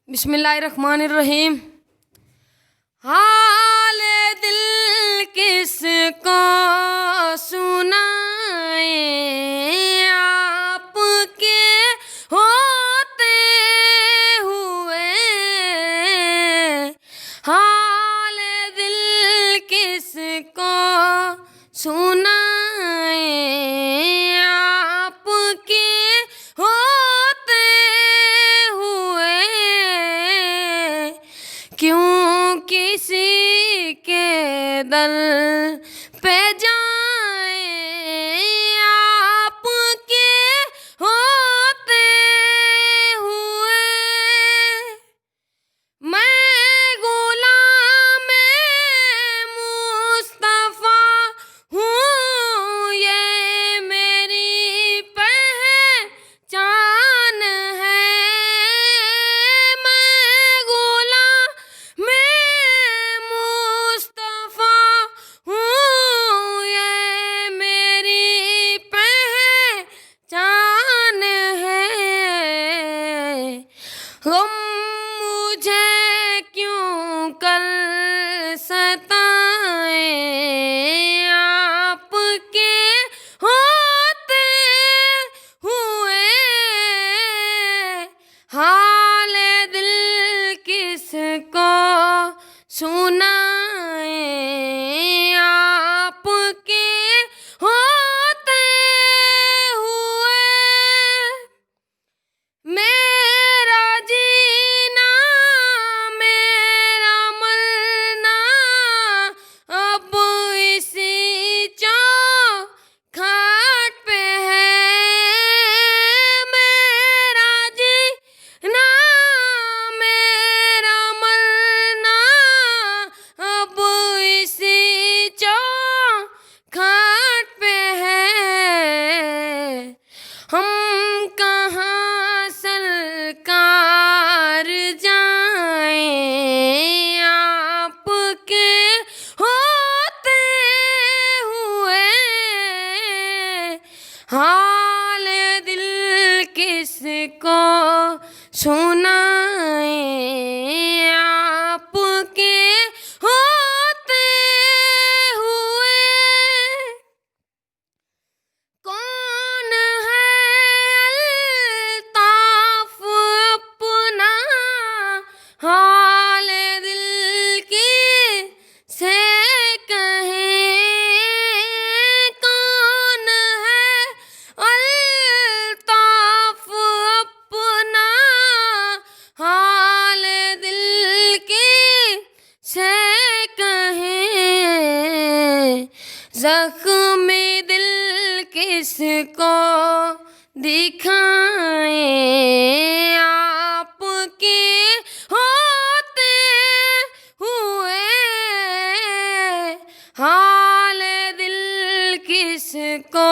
बिस्मिल्लाहिर्रहमानिर्रहीम। हाल दिल किसको सुनाए, आपके होते हुए। हाल दिल किसको सुनाए, आपके होते हुए। क्यों किसी के दर पे जाए, आपके होते हुए। मैं गुलाम मुस्तफा हूँ, ये मेरी पहचान है। मैं गुलाम मुस्तफा हूँ, ये मेरी पहचान है। गम मुझे क्यों कर सताए, आपके होते हुए। हाल दिल किसको सुनाए, आपके होते हुए। मेरा जीना मेरा मरना अब इसी चौखट पे है। मेरा जीना मेरा मरना अब इसी चौखट पे है। हम कहाँ सरकार जाएं, आपके होते हुए। हाल दिल किसको सुनाए, आपके होते हुए। कौन है अल्ताफ अपना, हाल दिल की से कहे। कौन है अल्ताफ अपना, हाल दिल की से कहे। जख्मी दिल किसको दिखाए, आपके होते हुए। हाल दिल किसको